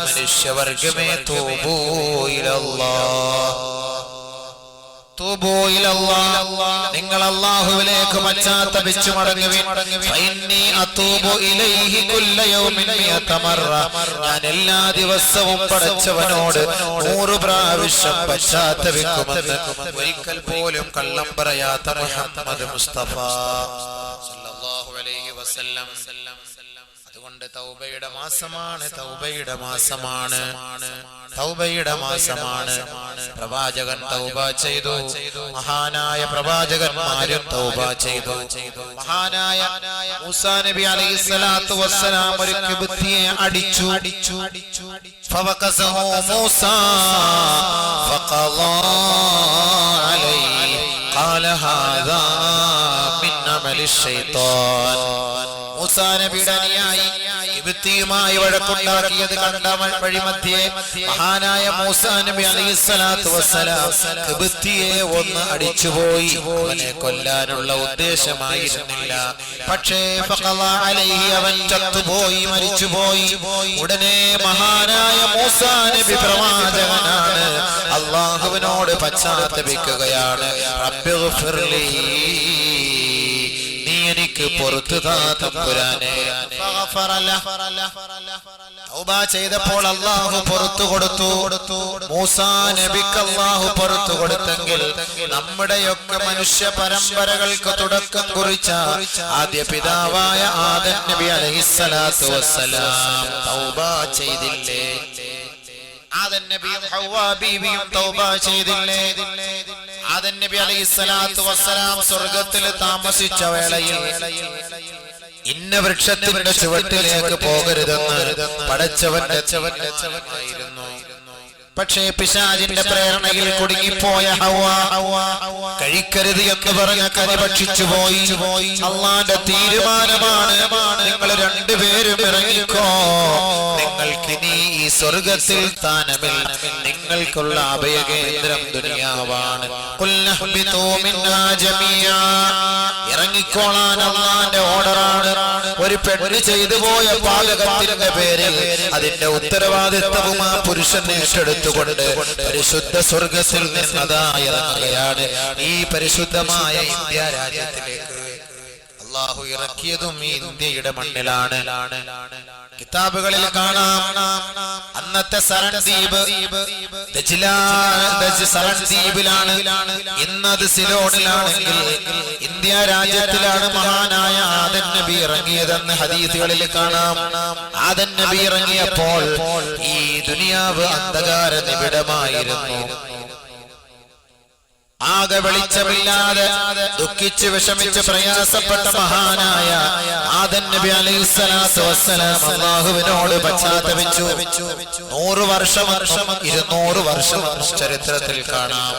മനുഷ്യവർഗമേ തൂബൂ ഇലല്ലാഹ്, തൂബൂ ഇലല്ലാഹ്, നിങ്ങൾ അല്ലാഹുവിലേക്ക് പശ്ചാത്തപിച്ചു മടങ്ങുവിൻ. ഫഇന്നി അതൂബു ഇലൈഹി കുല്ല യൗമിൻ മിഅത മറ, ഞാൻ എല്ലാ ദിവസവും പടച്ചവനോട് 100 പ്രാവശ്യം പശ്ചാത്തപിക്കുമെന്ന് ഒരിക്കൽ പോലും കള്ളം പറയാത്ത മുഹമ്മദ് മുസ്തഫ സല്ലല്ലാഹു അലൈഹി വസല്ലം. അതുകൊണ്ട് തൗബയുടെ മാസമാണ്, തൗബയുടെ മാസമാണ്, തൗബയുടെ മാസമാണ്. പ്രവാചകൻ തൗബ ചെയ്തു, മഹാനായ പ്രവാചകന്മാരും തൗബ ചെയ്തു. മഹാനായ മൂസാ നബി അലൈഹിസ്സലാത്തു വസ്സലാം ഒരു കിബ്തിയെ അടിച്ചു. ഫവഖസഹു മൂസാ ഫഖളാ അലൈഹി ഖാല ഹാദാ മിൻ അമലി ശൈത്താൻ. മൂസാ നബിയുടെ അനുയായി കിബ്തിയുമായി വഴക്കുണ്ടാക്കിയത് കണ്ട വഴിമധ്യേ മഹാനായ മൂസാ നബി അലൈഹിസ്സലാത്തു വസ്സലാം കിബ്തിയെ ഒന്ന് അടിച്ചുപോയി. അവനെ കൊല്ലാനുള്ള ഉദ്ദേശമായിരുന്നില്ല, പക്ഷേ ഫഖളാ അലൈഹി, അവൻ ചത്തുപോയി, മരിച്ചുപോയി. ഉടനെ മഹാനായ മൂസാ നബി പ്രവാചകനാണ്, അല്ലാഹുവിനോട് പശ്ചാത്തപിക്കുകയാണ്. റബ്ബിഗ്ഫിർലി, എനിക്ക് പുറത്തു താ തമ്പുരാനെ. തൗബ ചെയ്തപ്പോൾ അല്ലാഹു പുറത്തു കൊടുത്തു. മൂസാ നബിക്ക് അല്ലാഹു പുറത്തു കൊടുത്തെങ്കിൽ നമ്മുടെയൊക്കെ മനുഷ്യ പരമ്പരകൾക്ക് തുടക്കം കുറിച്ച ആദ്യ പിതാവായ ആദം നബി അലൈഹിസ്സലാത്തു വസ്സലാം തൗബ ചെയ്തില്ലേ? ആദം നബിയും ഹവ്വാ ബീവിയും തൗബ ചെയ്തില്ലേ? ആദം നബി അലൈഹിസ്സലാത്തു വസ്സലാം സ്വർഗ്ഗത്തിൽ താമസിച്ച വേളയിൽ ഇന്ന വൃക്ഷത്തിന്റെ ചുവട്ടിലേക്ക് പോകരുതെന്ന് പടച്ചവന്റെ ആയിരുന്നു. പക്ഷേ പിശാചിന്റെ പ്രേരണയിൽ കുടുങ്ങിപ്പോയ ഹവ്വ കഴിക്കരുത് എന്ന് പറഞ്ഞ കനി ഭക്ഷിച്ചു പോയി. അല്ലാഹുവിന്റെ തീരുമാനമാണ്, നിങ്ങൾ രണ്ടുപേരും ഇറങ്ങിക്കോ, നിങ്ങൾക്കിനി ഈ സ്വർഗത്തിൽ സ്ഥാനമില്ല, നിങ്ങൾക്കുള്ള അഭയകേന്ദ്രം ദുനിയാവാണ്. ഇറങ്ങിക്കോളാൻ അല്ലാഹുവിന്റെ ഓർഡറാണ്. ഒരു പെണ്ണ് ചെയ്തു പോയ പാതകത്തിന്റെ പേരിൽ അതിന്റെ ഉത്തരവാദിത്വവും ആ പുരുഷൻ ഏറ്റെടുത്തുകൊണ്ട് പരിശുദ്ധ സ്വർഗത്തിൽ നിന്നതാ ഇറങ്ങുകയാണ്. ഈ പരിശുദ്ധമായ ഇന്ത്യ രാജ്യത്തിലേക്ക് അല്ലാഹു ഇറക്കിയതും ഈ ഇന്ത്യയുടെ മണ്ണിലാണ്. കിതാബുകളിൽ കാണാം, അന്നത്തെ സരൺ ദ്വീപ് സരൺ ദ്വീപിലാണ്, ഇന്നത് സിലോണിലാണെങ്കിൽ ഇന്ത്യ രാജ്യത്തിലാണ് മഹാനായ ആദം നബി ഇറങ്ങിയതെന്ന് ഹദീസുകളിൽ കാണാം. ആദം നബി ഇറങ്ങിയപ്പോൾ ഈ ദുനിയാവ് അന്ധകാര നിബിഡമായിരുന്നു. ആകെ വെളിച്ചമില്ലാതെ ദുഃഖിച്ച് വിഷമിച്ച് പ്രയാസപ്പെട്ട മഹാനായ ആദം നബി അലൈഹിസ്സലാത്തു വസ്സലാം അല്ലാഹുവിനോട് പശ്ചാത്തപിച്ചു. 100 വർഷം 200 വർഷം ചരിത്രത്തിൽ കാണാം.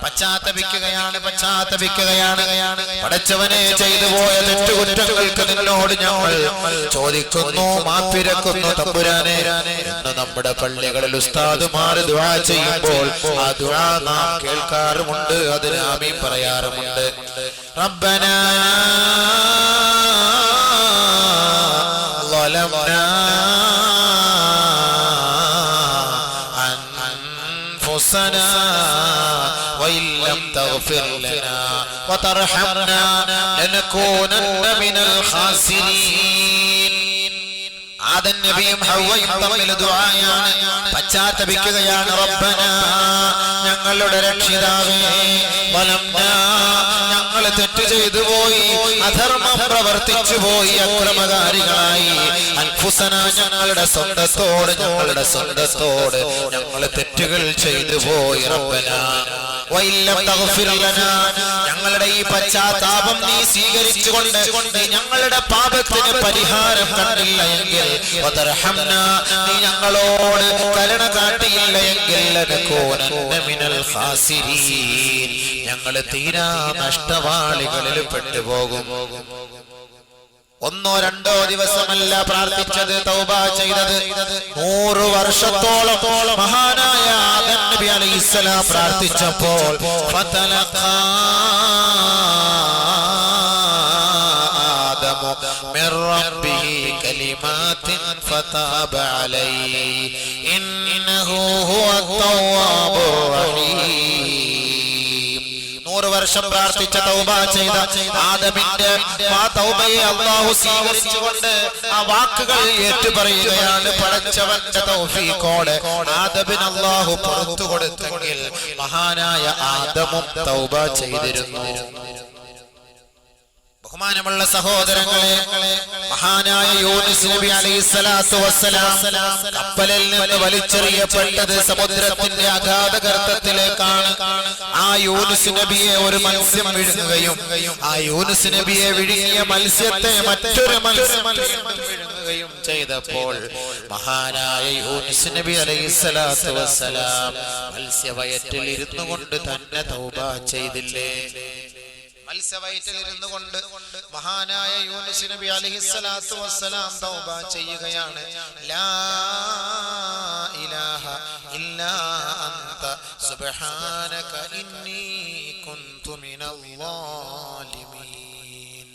പശ്ചാത്തപിക്കുകയാണ്. പടച്ചവനെ ചെയ്തു പോയ തെറ്റുകുറ്റങ്ങൾക്ക് നിന്നോട് ഞങ്ങൾ ചോദിക്കുന്നു, മാപ്പിരക്കുന്നു തമ്പുരാനെ എന്ന് നമ്മുടെ പള്ളികളിൽ ഉസ്താദുമാർ ദുആ ചെയ്യുമ്പോൾ ആ ദുആ നാം കേൾക്കാറുമുണ്ട്, അതിന് ആമീൻ പറയാറുമുണ്ട്. റബ്ബനാ ളലംനാ അൻഫുസനാ വഇൻ ലം തഗ്ഫിർ ലനാ വതർഹംനാ ലനകൂനന്ന മിനൽ ഖാസിരീൻ. ആദം നബിയും ഹവ്വയും തമ്മിൽ ദുആയാണ്, പശ്ചാത്തപിക്കുകയാണ്. റബ്ബനാ, ഞങ്ങളുടെ രക്ഷിതാവേ, വലംനാ, ഞങ്ങൾ തെറ്റ് ചെയ്തു പോയി, അധർമ്മം പ്രവർത്തിച്ചു പോയി, അക്രമകാരികളായി. അൻഫുസന, ഞങ്ങളുടെ സ്വന്തത്തോട് ഞങ്ങൾ തെറ്റുകൾ ചെയ്തു പോയി. റബ്ബനാ വഇല്ലം തഗ്ഫിർ ലനാ, ഞങ്ങളുടെ ഈ പശ്ചാത്താപം നീ സ്വീകരിച്ചുകൊണ്ട് നീ ഞങ്ങളുടെ പാപത്തിന് പരിഹാരം കണ്ടില്ല എങ്കിൽ, വതർഹംനാ, നീ ഞങ്ങളോട് കരുണ കാട്ടിയില്ല എങ്കിൽ, ലനകൂനന്ന മിനൽ ഖാസിരീൻ, ഞങ്ങൾ തീരാ നഷ്ടവാളികളിൽ പെട്ടുപോകും. 1 or 2 ദിവസമല്ല പ്രാർത്ഥിച്ചത്, തൗബ ചെയ്തത്. 100 വർഷത്തോളം മഹാനായ ആദം നബി അലൈഹിസ്സലാം പ്രാർത്ഥിച്ചപ്പോൾ ഫതലഖാ ആദമു മിർ റബ്ബിഹി കലിമാത്തിൻ ഫതാബ അലൈഹി തവ്വാബുർ റഹീം. 100 വർഷം പ്രാർത്ഥിച്ച തൗബ ചെയ്ത ആദമിന്റെ ആ തൗബയെ അല്ലാഹു സ്വീകരിച്ചുകൊണ്ട് ആ വാക്കുകൾ ഏറ്റുപറയുകയാണ്. പടച്ചവന്റെ തൗഫീഖോടെ ആദമിന് അല്ലാഹു പുറത്തു കൊടുത്തെങ്കിൽ മഹാനായ ആദമും തൗബ ചെയ്തിരുന്നു. ബഹുമാനമുള്ള സഹോദരങ്ങളെ, മഹാനായ യൂനുസ് നബി അലൈഹിസ്സലാത്തു വസ്സലാം കപ്പലിൽ നിന്ന് വലിച്ചെറിയപ്പെട്ടത് സമുദ്രത്തിന്റെ അഗാധ ഗർത്തത്തിലേക്കാണ്. ആ യൂനുസ് നബിയെ ഒരു മത്സ്യം വിഴുങ്ങുകയും ആ യൂനുസ് നബിയെ വിഴുങ്ങിയ മത്സ്യത്തെ മറ്റൊരു മത്സ്യം വിഴുങ്ങുകയും ചെയ്തപ്പോൾ മഹാനായ യൂനുസ് നബി അലൈഹിസ്സലാത്തു വസ്സലാം മത്സ്യവയറ്റിൽ ഇരുന്നു കൊണ്ട് തന്നെ തൗബ ചെയ്തില്ലേ? മത്സ്യവയറ്റിൽ ഇരുന്നു കൊണ്ട് മഹാനായ യൂനുസ് നബി അലൈഹിസ്സലാത്തു വസ്സലാം തൗബ ചെയ്യുകയാണ്. ലാ ഇലാഹ ഇല്ലാ അൻത സുബ്ഹാനക ഇന്നി കുൻതു മിനൽ ളാലിമീൻ.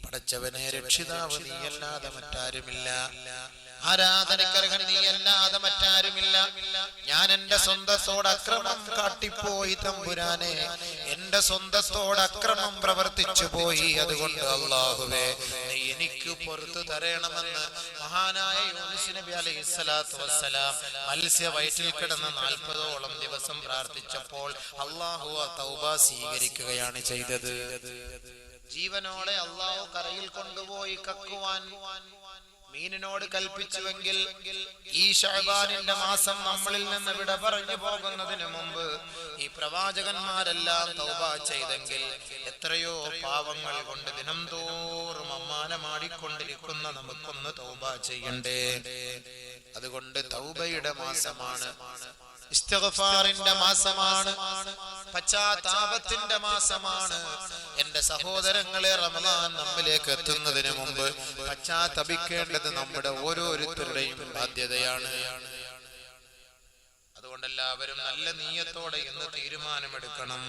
പടച്ചവനെ, രക്ഷിതാവ് നീയല്ലാതെ മറ്റാരുമില്ല, ആരാധനക്കർഹൻ നീയല്ലാതെ മറ്റാരുമില്ല. ഞാൻ എന്റെ സ്വന്തത്തോട് അക്രമം കാട്ടിപ്പോയി തമ്പുരാനെ, എന്റെ സ്വന്തത്തോട് അക്രമം പ്രവർത്തിച്ചു പോയി. അതുകൊണ്ട് അല്ലാഹുവേ, നീ എനിക്ക് പുറത്തു തരണമെന്ന് മഹാനായ യൂനുസ് നബി അലൈഹിസ്സലാത്തു വസ്സലാം മത്സ്യവയറ്റിൽ കിടന്ന് 40ഓളം ദിവസം പ്രാർത്ഥിച്ചപ്പോൾ അല്ലാഹു ആ തൗബ സ്വീകരിക്കുകയാണ് ചെയ്തത്. ജീവനോടെ അല്ലാഹു കരയിൽ കൊണ്ടുപോയി കക്കുവാൻ മീനിനോട് കൽപ്പിച്ചുവെങ്കിൽ ഈ ശഅബാനിന്റെ മാസം നമ്മളിൽ നിന്ന് വിട പറഞ്ഞു പോകുന്നതിന് മുമ്പ് ഈ പ്രവാചകന്മാരെല്ലാം തൗബ ചെയ്തെങ്കിൽ എത്രയോ പാവങ്ങൾ കൊണ്ട് ദിനം തോറും അമ്മാനമാടിക്കൊണ്ടിരിക്കുന്ന നമുക്കൊന്ന് തൗബ ചെയ്യണ്ടേ? അതുകൊണ്ട് തൗബയുടെ മാസമാണ്, ഇസ്തിഗ്ഫാറിന്റെ മാസമാണ്, പശ്ചാത്താപത്തിന്റെ മാസമാണ്. എന്റെ സഹോദരങ്ങളെ, റമദാൻ നമ്മിലേക്ക് എത്തുന്നതിന് മുമ്പ് പശ്ചാത്തപിക്കേണ്ടത് നമ്മുടെ ഓരോരുത്തരുടെയും ബാധ്യതയാണ്. അതുകൊണ്ട് എല്ലാവരും നല്ല നീയത്തോടെ ഇന്ന് തീരുമാനമെടുക്കണം.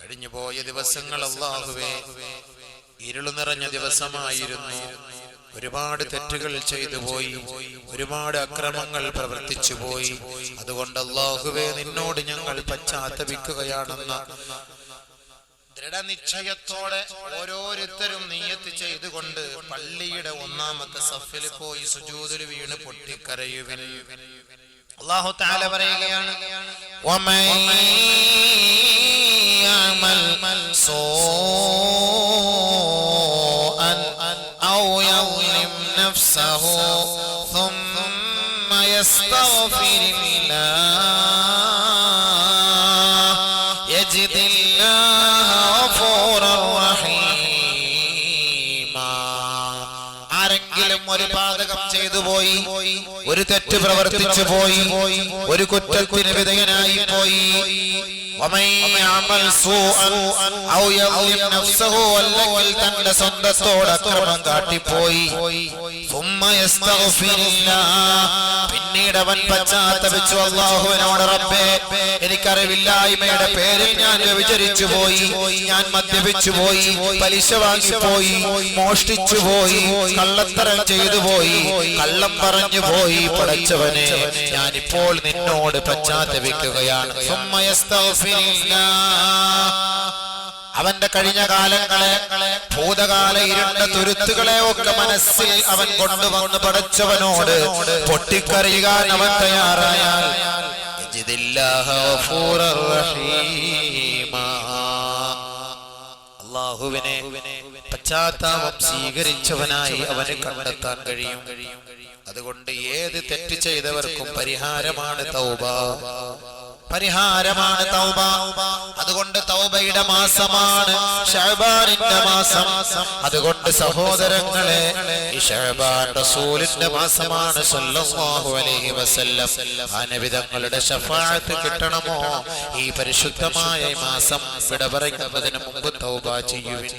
കഴിഞ്ഞുപോയ ദിവസങ്ങൾ അല്ലാഹുവേ ഇരുളു നിറഞ്ഞ ദിവസമായിരുന്നു. ഒരുപാട് തെറ്റുകൾ ചെയ്തു പോയി, ഒരുപാട് അക്രമങ്ങൾ പ്രവർത്തിച്ചു പോയി. അതുകൊണ്ട് അല്ലാഹുവേ, നിന്നോട് ഞങ്ങൾ പശ്ചാത്തപിക്കുകയാണെന്ന ദൃഢനിശ്ചയത്തോടെ ഓരോരുത്തരും നിയ്യത്ത് ചെയ്തുകൊണ്ട് പള്ളിയുടെ 1ാമത്തെ സഫിൽ പോയി സുജൂദിൽ വീണ് പൊട്ടിക്കരയുവിൻ. അല്ലാഹു തആല പറയുകയാണ്, വമൻ യഅമൽ സൂഅൻ ഔ യظلم نفسه ثم يستغفر الله يجد الله غفورا رحيما. ആരെങ്കിലും ഒരു പാതകം ചെയ്തു പോയി, ഒരു തെറ്റ് പ്രവർത്തിച്ചു പോയി, ഒരു കുറ്റത്തിന് വിധേയനായി പോയി, അല്ലെങ്കിൽ തന്റെ സ്വന്തത്തോട് അക്രമം കാട്ടിപ്പോയി, പിന്നീട് അവൻ പശ്ചാത്തപിച്ചു അല്ലാഹുവിനോട്, റബ്ബേ, എനിക്കറിവില്ലായ്മയുടെ പേരിൽ ഞാൻ വ്യഭിചരിച്ചു പോയി, ഞാൻ മദ്യപിച്ചു പോയി, പലിശ വാങ്ങിപ്പോയി, മോഷ്ടിച്ചു പോയി, കള്ളത്തരം ചെയ്തു പോയി, കള്ളം പറഞ്ഞു പോയി. പടച്ചവനെ, ഞാനിപ്പോൾ നിന്നോട് പശ്ചാത്തപിക്കുകയാണ്. അവന്റെ കഴിഞ്ഞ കാലങ്ങളെ, ഭൂതകാല ഇരുണ്ട തുരുത്തുകളെ ഒക്കെ മനസ്സിൽ അവൻ കൊണ്ടുവന്ന് പടച്ചവനോട് പൊട്ടിക്കറിയാൻ അവൻ തയ്യാറായാൽ അല്ലാഹുവിനെ പശ്ചാത്താപം സ്വീകരിച്ചവനായി അവന് കണ്ടെത്താൻ കഴിയും. അതുകൊണ്ട് ഏത് തെറ്റ് ചെയ്തവർക്കും പരിഹാരമാണ് തൗബ, പരിഹാരമാണ് തൗബ. അതുകൊണ്ട് തൗബയുടെ മാസമാണ് ശഅബാനിന്റെ മാസം. അതുകൊണ്ട് സഹോദരങ്ങളെ, ഈ ശഅബാൻ റസൂലിന്റെ മാസമാണ് സല്ലല്ലാഹു അലൈഹി വസല്ലം. ആ നബി തങ്ങളുടെ ശഫാഅത്ത് കിട്ടണമോ? ഈ പരിശുദ്ധമായ മാസം വിട പറയുന്നതിന് മുമ്പ് തൗബ ചെയ്യുവിൻ.